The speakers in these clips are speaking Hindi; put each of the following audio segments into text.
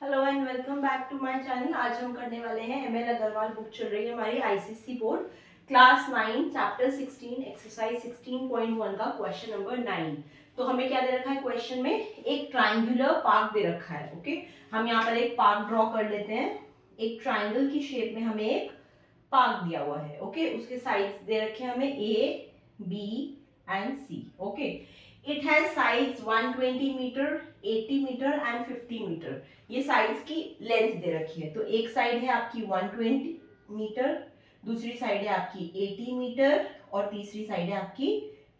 Hello and welcome back to my channel. आज हम करने वाले हैं एमएल अग्रवाल बुक चल रही है हमारी ICSE board class 9 chapter 16 exercise 16.1 का क्वेश्चन नंबर 9। तो हमें क्या दे रखा है क्वेश्चन में, एक ट्राइंगुलर पार्क दे रखा है। ओके, हम यहाँ पर एक पार्क ड्रॉ कर लेते हैं। एक ट्राइंगल की शेप में हमें एक पार्क दिया हुआ है। ओके, उसके साइड्स दे रखे हैं हमें A, B and C. Okay, it has sides 120 metre, 80 metre and 50 metre. ये साइड्स की लेंथ दे रखी है। तो एक साइड है आपकी 120 मीटर, दूसरी साइड है आपकी 80 मीटर और तीसरी साइड है आपकी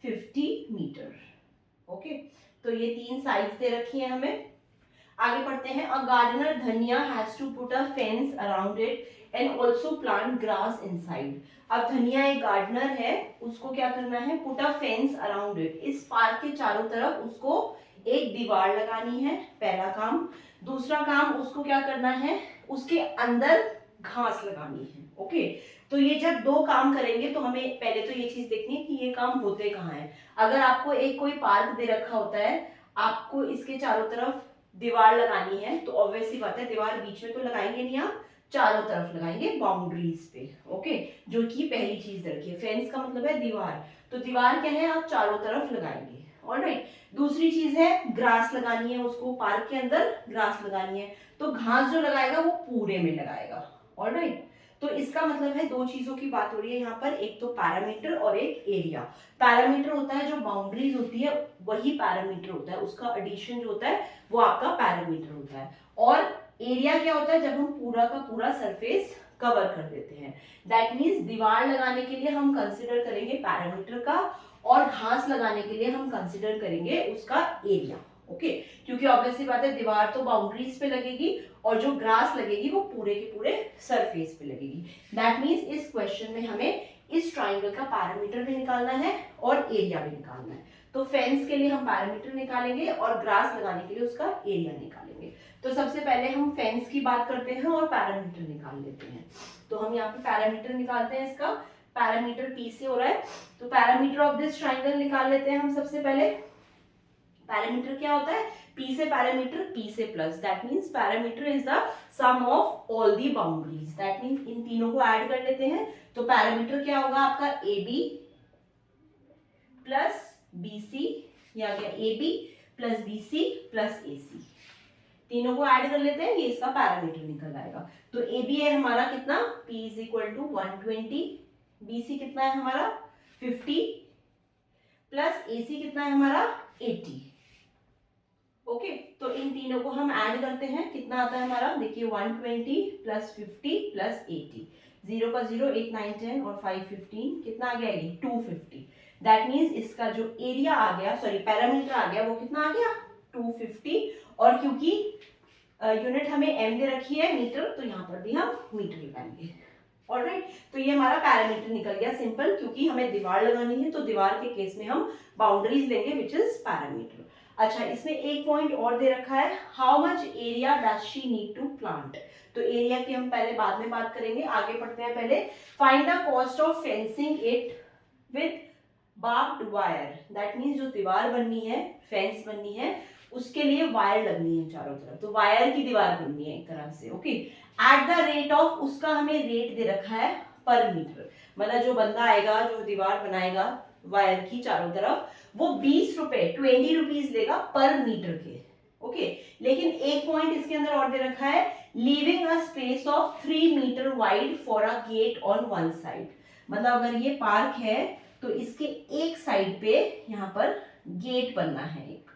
50 मीटर। ओके, तो ये तीन साइड्स दे रखी है हमें। आगे पढ़ते हैं। A gardener Dhaniya has to put a fence around it and also plant grass inside. अब धनिया एक गार्डनर है, उसको क्या करना है, put a fence around it. इस पार्क के चारों तरफ उसको एक दीवार लगानी है, पहला काम। दूसरा काम उसको क्या करना है, उसके अंदर घास लगानी है। ओके, तो ये जब दो काम करेंगे तो हमें पहले तो ये चीज देखनी है कि ये काम होते कहाँ है। अगर आपको एक कोई पार्क दे रखा होता है, आपको इसके चारों तरफ दीवार लगानी है, तो ऑब्वियसली बात है दीवार बीच में तो लगाएंगे नहीं, आप चारों तरफ लगाएंगे बाउंड्रीज पे। ओके, जो कि पहली चीज रखी है। फेंस का मतलब है दीवार, तो दीवार क्या है, आप चारों तरफ लगाएंगे। ऑलराइट, दूसरी चीज है ग्रास लगानी है, उसको पार्क के अंदर ग्रास लगानी है, तो घास जो लगाएगा वो पूरे में लगाएगा। ऑलराइट, तो इसका मतलब है दो चीजों की बात हो रही है यहाँ पर, एक तो पैरामीटर और एक एरिया। पैरामीटर होता है जो बाउंड्रीज होती है, वही पैरामीटर होता है, उसका एडिशन जो होता है वो आपका पैरामीटर होता है। और एरिया क्या होता है, जब हम पूरा का पूरा सरफेस कवर कर देते हैं। दैट मीन्स दीवार लगाने के लिए हम कंसिडर करेंगे पैरामीटर का, और घास लगाने के लिए हम कंसिडर करेंगे उसका एरिया। ओके, क्योंकि ऑब्वियसली बात है दीवार तो बाउंड्रीज पे लगेगी और जो ग्रास लगेगी वो पूरे के पूरे सरफेस पे लगेगी। दैट मीन्स इस क्वेश्चन में हमें इस ट्राइंगल का पैरामीटर भी निकालना है और एरिया भी निकालना है। तो फेंस के लिए हम पैरामीटर निकालेंगे और ग्रास लगाने के लिए उसका एरिया निकालेंगे। तो सबसे पहले हम फेंस की बात करते हैं और पैरामीटर निकाल लेते हैं। तो हम यहाँ पे पैरामीटर निकालते हैं, इसका पैरामीटर पी से हो रहा है, तो पैरामीटर ऑफ दिस ट्राइंगल निकाल लेते हैं हम सबसे पहले। पैरामीटर क्या होता है, पी से पैरामीटर, पी से plus, that means parameter is the sum of all the boundaries. That means इन तीनों को ऐड कर लेते हैं, तो पैरामीटर क्या होगा आपका, A B plus B C, ये आ गया A B plus B C plus A C. तीनों को ऐड कर लेते हैं, ये इसका पैरामीटर निकल आएगा। तो ए बी है हमारा कितना, P is equal to 120, B C कितना है हमारा 50 प्लस ए सी कितना है हमारा 80। ओके, तो इन तीनों को हम ऐड करते हैं, कितना आता है हमारा, देखिए 120 प्लस 50 प्लस 80, 0 का 0, 8 9 10 और 5 15, कितना आ गया ये 250। दैट मीन्स इसका जो एरिया आ गया, सॉरी पैरामीटर आ गया, वो कितना आ गया 250। और क्योंकि यूनिट हमें एम दे रखी है मीटर, तो यहाँ पर भी हम मीटर लगाएंगे। ऑलराइट, तो ये हमारा पैरामीटर निकल गया सिंपल, क्योंकि हमें दीवार लगानी है तो दीवार के केस में हम बाउंड्रीज लेंगे विच इज पैरामीटर। अच्छा, इसमें एक पॉइंट और दे रखा है, how much area does she need to plant. तो एरिया की हम पहले बाद में बात करेंगे, आगे पढ़ते हैं पहले। Find the cost of fencing it with barbed wire. That means जो दीवार बननी है, फेंस बननी है, उसके लिए वायर लगनी है चारों तरफ, तो वायर की दीवार बननी है एक तरह से। Okay, at the rate of, उसका हमें रेट दे रखा है पर मीटर, मतलब जो बंदा आएगा जो दीवार बनाएगा वायर की चारों तरफ, वो 20 रुपए 20 रुपीज लेगा पर मीटर के। ओके, लेकिन एक पॉइंट इसके अंदर और दे रखा है, leaving a space of 3 metre wide for a gate on one side. मतलब अगर ये पार्क है तो इसके एक साइड पे यहाँ पर गेट बनना है एक।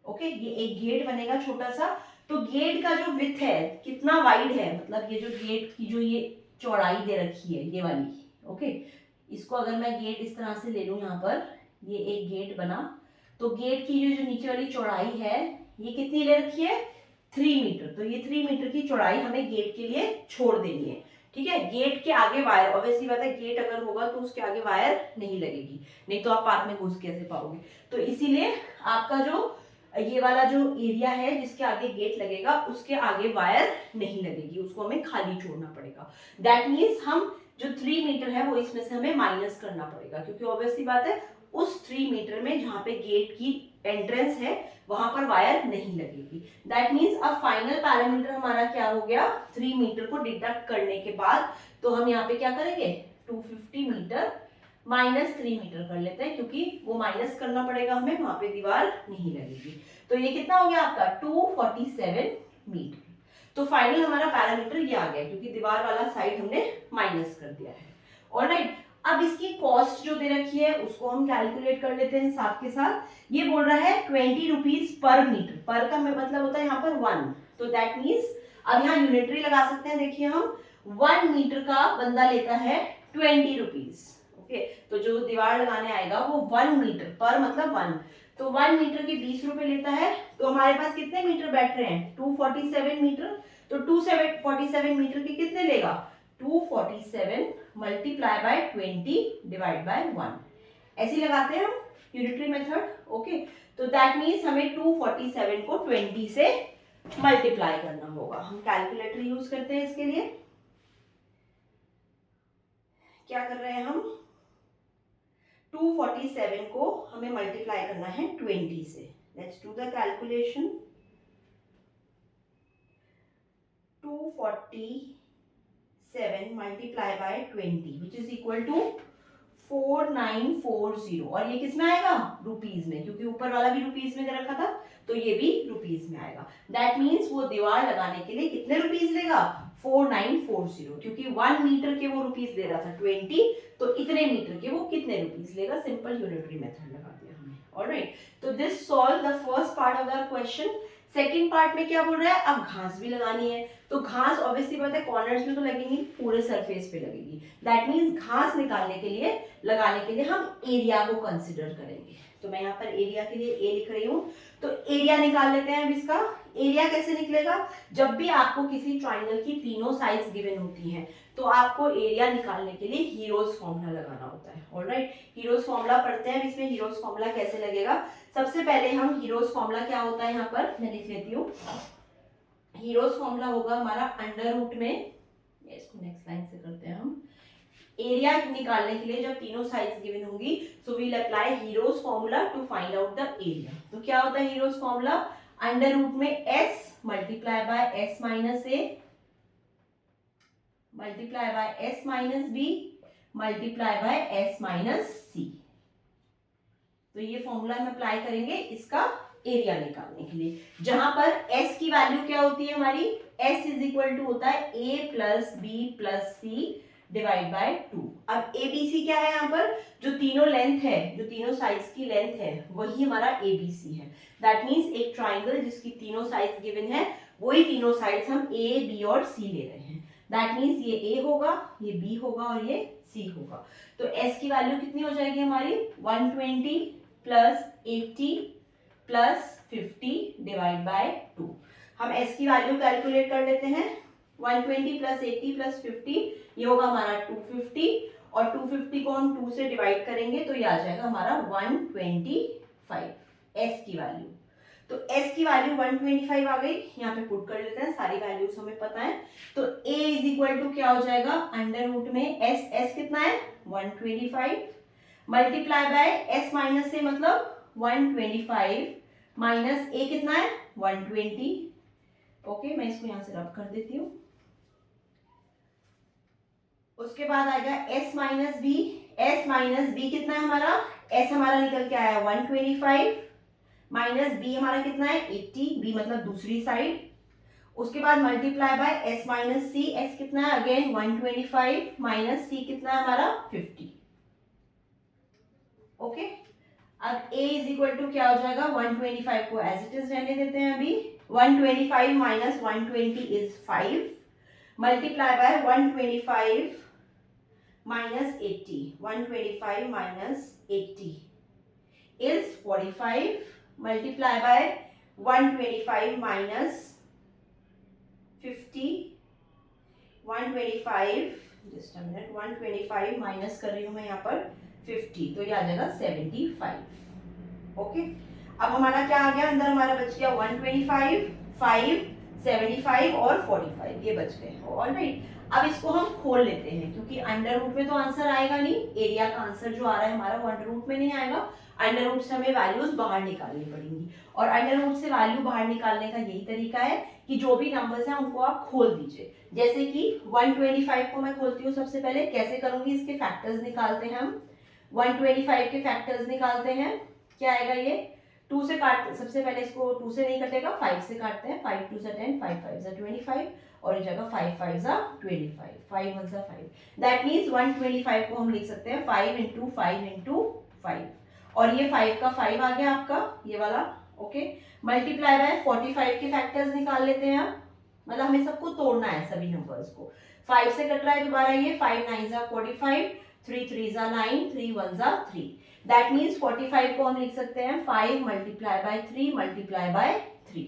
ओके, ये एक गेट बनेगा छोटा सा, तो गेट का जो विड्थ है कितना वाइड है, मतलब ये जो गेट की जो ये चौड़ाई दे रखी है ये वाली। ओके, इसको अगर मैं गेट इस तरह से ले लूं, यहाँ पर ये एक गेट बना, तो गेट की जो नीचे वाली चौड़ाई है ये कितनी ले रखी है 3 मीटर। तो ये 3 मीटर की चौड़ाई हमें गेट के लिए छोड़ देनी है। ठीक है, गेट के आगे वायर, ऑब्वियसली बात है गेट अगर होगा तो उसके आगे वायर नहीं लगेगी, नहीं तो आप पार्क में घुस कैसे पाओगे। तो इसीलिए आपका जो ये वाला जो एरिया है जिसके आगे गेट लगेगा, उसके आगे वायर नहीं लगेगी, उसको हमें खाली छोड़ना पड़ेगा। दैट मीन्स हम जो 3 मीटर है वो इसमें से हमें माइनस करना पड़ेगा, क्योंकि ऑब्वियसली बात है उस 3 मीटर में जहां पे गेट की एंट्रेंस है वहां पर वायर नहीं लगेगी। दैट मीन्स अब फाइनल पैरामीटर हमारा क्या हो गया, 3 मीटर को डिडक्ट करने के बाद तो हम यहाँ पे क्या करेंगे 250 मीटर माइनस 3 मीटर कर लेते हैं, क्योंकि वो माइनस करना पड़ेगा हमें, वहां पे दीवार नहीं लगेगी। तो ये कितना हो गया आपका 247 मीटर। तो फाइनल हमारा पैरामीटर ये आ गया, क्योंकि दीवार वाला साइड हमने माइनस कर दिया है। ऑलराइट, अब इसकी कॉस्ट जो दे रखी है उसको हम कैलकुलेट कर लेते हैं साथ के साथ। ये बोल रहा है 20 रुपीज पर मीटर, पर का मतलब होता है यहाँ पर 1, तो दैट मीन्स अब यहाँ यूनिटरी लगा सकते हैं। देखिए हम 1 मीटर का बंदा लेता है 20 रुपीज। ओके, तो जो दीवार लगाने आएगा वो 1 मीटर, पर मतलब 1, तो 1 मीटर के 20 रुपए लेता है। तो हमारे पास कितने मीटर बैठ रहे हैं 247 मीटर, तो 247 मीटर के कितने लेगा 247 मल्टीप्लाई बाय 20 डिवाइड बाय 1, ऐसे लगाते हैं हम यूनिटरी मेथड। ओके, तो दैट मीन्स हमें 247 को 20 से मल्टीप्लाई करना होगा। हम कैलकुलेटर यूज करते हैं इसके लिए। क्या कर रहे हैं हम 247 को हमें मल्टीप्लाई करना है 20 से। Let's do the calculation. 247 multiply by 20 which is equal to 4940, और ये किस में आएगा रुपीज में, क्योंकि ऊपर वाला भी रुपीज में दे रखा था तो ये भी रुपीज में आएगा। दैट मीन्स वो दीवार लगाने के लिए कितने रुपीज लेगा 4940, क्योंकि 1 मीटर के वो रुपीज दे रहा था 20, तो इतने मीटर के वो कितने रुपीज लेगा, सिंपल यूनिटरी मेथड लगा दिया हमने। ऑलराइट, तो this solve the first part of the question. Second part में क्या बोल रहा है, अब घास भी लगानी है, तो घास ऑब्वियसली बात है कॉर्नर्स में तो लगेगी, पूरे सरफेस पे लगेगी। दैट मीन्स घास निकालने के लिए लगाने के लिए हम एरिया को कंसिडर करेंगे। तो मैं यहाँ पर एरिया के लिए ए लिख रही हूँ, तो एरिया निकाल लेते हैं। अब इसका एरिया कैसे निकलेगा, जब भी आपको किसी ट्राइंगल की तीनों साइड्स गिवन होती हैं तो आपको एरिया निकालने के लिए हीरोज फॉर्मूला लगाना होता है। ऑलराइट, हीरोज फॉर्मूला पढ़ते हैं। इसमें हीरोज फॉर्मूला कैसे लगेगा, सबसे पहले हम हीरोज फॉर्मूला क्या होता है यहाँ पर मैं लिख लेती हूँ। हीरोज फॉर्मूला होगा हमारा अंडर रूट में, इसको नेक्स्ट लाइन से करते हैं हम, एरिया निकालने के लिए जब तीनों साइड्स गिवन होंगी so we will apply Heron's formula to find out the area. तो क्या होता है हीरोज फॉर्मूला, अंडर रूट में s multiply by s minus a multiply by s minus b multiply by s minus c। तो ये फॉर्मूला हम अप्लाई करेंगे इसका एरिया निकालने के लिए, जहां पर s की वैल्यू क्या होती है हमारी, s इज इक्वल टू होता है a plus B plus C divide by 2। अब ABC क्या है यहाँ पर, जो तीनों लेंथ है, जो तीनों साइड्स की लेंथ है वही हमारा ABC है। दैट मीन्स एक ट्राइंगल जिसकी तीनों साइड्स गिवन है वही तीनों साइड्स हम A, B और C ले रहे हैं। दैट मीन्स ये A होगा, ये B होगा और ये C होगा। तो S की वैल्यू कितनी हो जाएगी हमारी 120 प्लस 80 प्लस 50 डिवाइड बाय 2। हम S की वैल्यू कैलकुलेट कर लेते हैं। 120 प्लस 80 प्लस 50 ये होगा हमारा 250, और 250 को हम 2 से डिवाइड करेंगे तो ये आ जाएगा हमारा 125 S की वैल्यू। तो S की वैल्यू 125 आ गई, यहाँ पे पुट कर लेते हैं, सारी वैल्यूज हमें पता है। तो A इज इक्वल टू क्या हो जाएगा अंडर रूट में S कितना है 125 multiply by S minus A मतलब 125 माइनस A कितना है 120। ओके, मैं इसको यहाँ से रब कर देती हूँ। उसके बाद आएगा s minus B, s minus B कितना है हमारा, s हमारा निकल के आया 125 माइनस b हमारा कितना है 80, b मतलब दूसरी साइड। उसके बाद multiply by s minus C, s कितना है अगेन 125 माइनस c कितना है हमारा 50। ओके, अब a इज इक्वल टू क्या हो जाएगा 125 को एज इट इज रहने देते हैं अभी, 125 minus 120 is 5 multiply by 125 minus 80, 125 minus 80 is 45 multiply by 125 minus 50, 125 just a minute 125 minus कर रही हूँ मैं यहाँ पर 50, तो ये आ जाएगा 75। ओके, अब हमारा क्या आ गया अंदर, हमारा बच गया 125 5 75 और 45 ये बच गए। ऑलराइट, अब इसको हम खोल लेते हैं क्योंकि अंडर रूट में तो आंसर आएगा नहीं, एरिया का आंसर जो आ रहा है हमारा वो अंडर रूट में नहीं आएगा, अंडर रूट से हमें वैल्यूज बाहर निकालनी पड़ेंगी। और अंडर रूट से वैल्यू बाहर निकालने का यही तरीका है कि जो भी नंबर्स हैं उनको आप खोल दीजिए। जैसे कि 125 को मैं खोलती हूँ सबसे पहले, कैसे करूंगी, इसके फैक्टर्स निकालते हैं हम। 125 के फैक्टर्स निकालते हैं, क्या आएगा ये, 2 से काट, सबसे पहले इसको 2 से नहीं कटेगा, 5 से काटते हैं। 5 2 10, 5 5 25 और इस जगह 5 5 25, 5 1 5। दैट मीन्स 125 को हम लिख सकते हैं 5 इंटू 5 इंटू 5, और ये 5 का 5 आ गया आपका ये वाला। ओके, मल्टीप्लाई बाय 45 के फैक्टर्स निकाल लेते हैं आप, मतलब हमें सबको तोड़ना है सभी नंबर्स को। 5 से कट रहा है दोबारा ये, 5 9 45, 3 3 9, 3 1 3। दैट मीन्स 45 को हम लिख सकते हैं 5 multiply by 3 multiply by 3।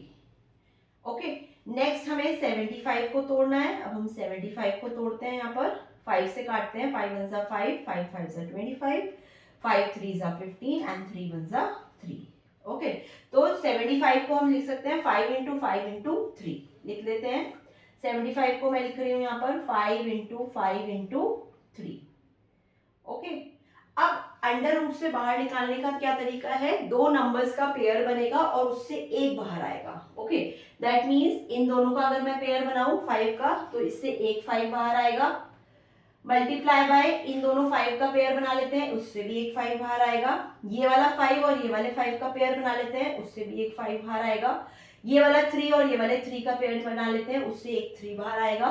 Okay, next हमें 75 को तोड़ना है। अब हम 75 को तोड़ते हैं यहाँ पर, 5 से काटते हैं, 5 1 5, 5 5 25, 5 3 15 एंड 3 1 3। ओके, तो 75 को हम लिख सकते हैं 5 इंटू 5 इंटू 3, लिख लेते हैं। 75 को मैं लिख रही हूँ यहाँ पर 5 इंटू 5 इंटू 3। ओके, अब अंडर रूट से बाहर निकालने का क्या तरीका है, दो नंबर्स का पेयर बनेगा और उससे एक बाहर आएगा। ओके, दैट मीन्स इन दोनों का अगर मैं पेयर बनाऊं 5 का, तो इससे एक 5 बाहर आएगा, मल्टीप्लाई बाय इन दोनों 5 का पेयर बना लेते हैं, उससे भी एक 5 बाहर आएगा। ये वाला 5 और ये वाले 5 का पेयर बना लेते हैं, उससे भी एक 5 बाहर आएगा। ये वाला 3 और ये वाले 3 का पेयर बना लेते हैं, उससे एक 3 बाहर आएगा।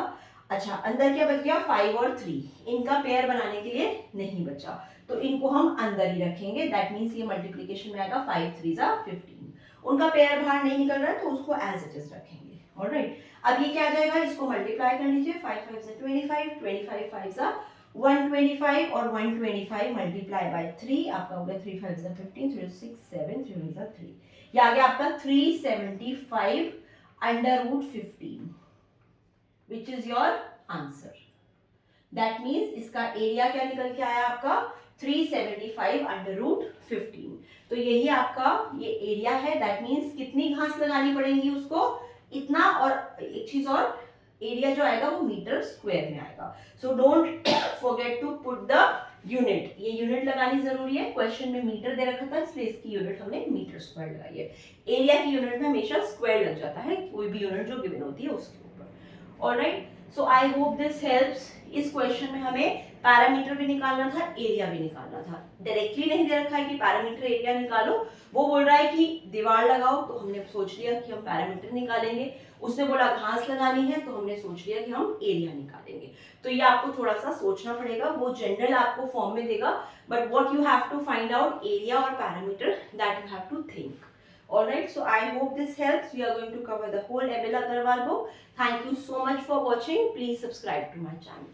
अच्छा, अंदर क्या बच गया, 5 और 3, इनका पेयर बनाने के लिए नहीं बचा, तो इनको हम अंदर ही रखेंगे। दैट मीन्स ये मल्टीप्लिकेशन में आएगा 5 3 15। उनका पेयर बाहर नहीं निकल रहा है तो उसको एज इट इज रखेंगे। ऑलराइट, अब ये क्या आ जाएगा, इसको मल्टीप्लाई कर लीजिए, 5 5 25, 25 5 125 और 125 मल्टीप्लाई बाय 3 आपका हो गया 3 5 15, 3 6 7, 3 3। ये आ गया आपका 375 under root 15, which is your answer. That means इसका एरिया क्या निकल के आया आपका, 375 अंडर रूट 15। तो यही आपका ये एरिया है। दैट मीन्स कितनी घास लगानी पड़ेगी उसको, इतना, और एक चीज और, एरिया जो आएगा वो मीटर स्क्वायर में आएगा। So don't forget to put the unit, ये यूनिट लगानी जरूरी है। क्वेश्चन में मीटर दे रखा था इसलिए इसकी यूनिट हमने मीटर स्क्वायर लगाई है। एरिया की यूनिट में हमेशा स्क्वायर लग जाता है, कोई भी यूनिट जो गिवन होती है उसके ऊपर। Alright, so I hope this helps. इस क्वेश्चन में हमें पैरामीटर भी निकालना था, एरिया भी निकालना था। डायरेक्टली नहीं दे रखा है कि पैरामीटर एरिया निकालो, वो बोल रहा है कि दीवार लगाओ, तो हमने सोच लिया कि हम पैरामीटर निकालेंगे। उसने बोला घास लगानी है, तो हमने सोच लिया कि हम एरिया निकालेंगे। तो ये आपको थोड़ा सा सोचना पड़ेगा, वो जनरल आपको फॉर्म में देगा, but what you have to find out area और perimeter, that you have to think. Alright, so I hope this helps. We are going to cover the whole Abela Agarwal book. Thank you so much for watching. Please subscribe to my channel.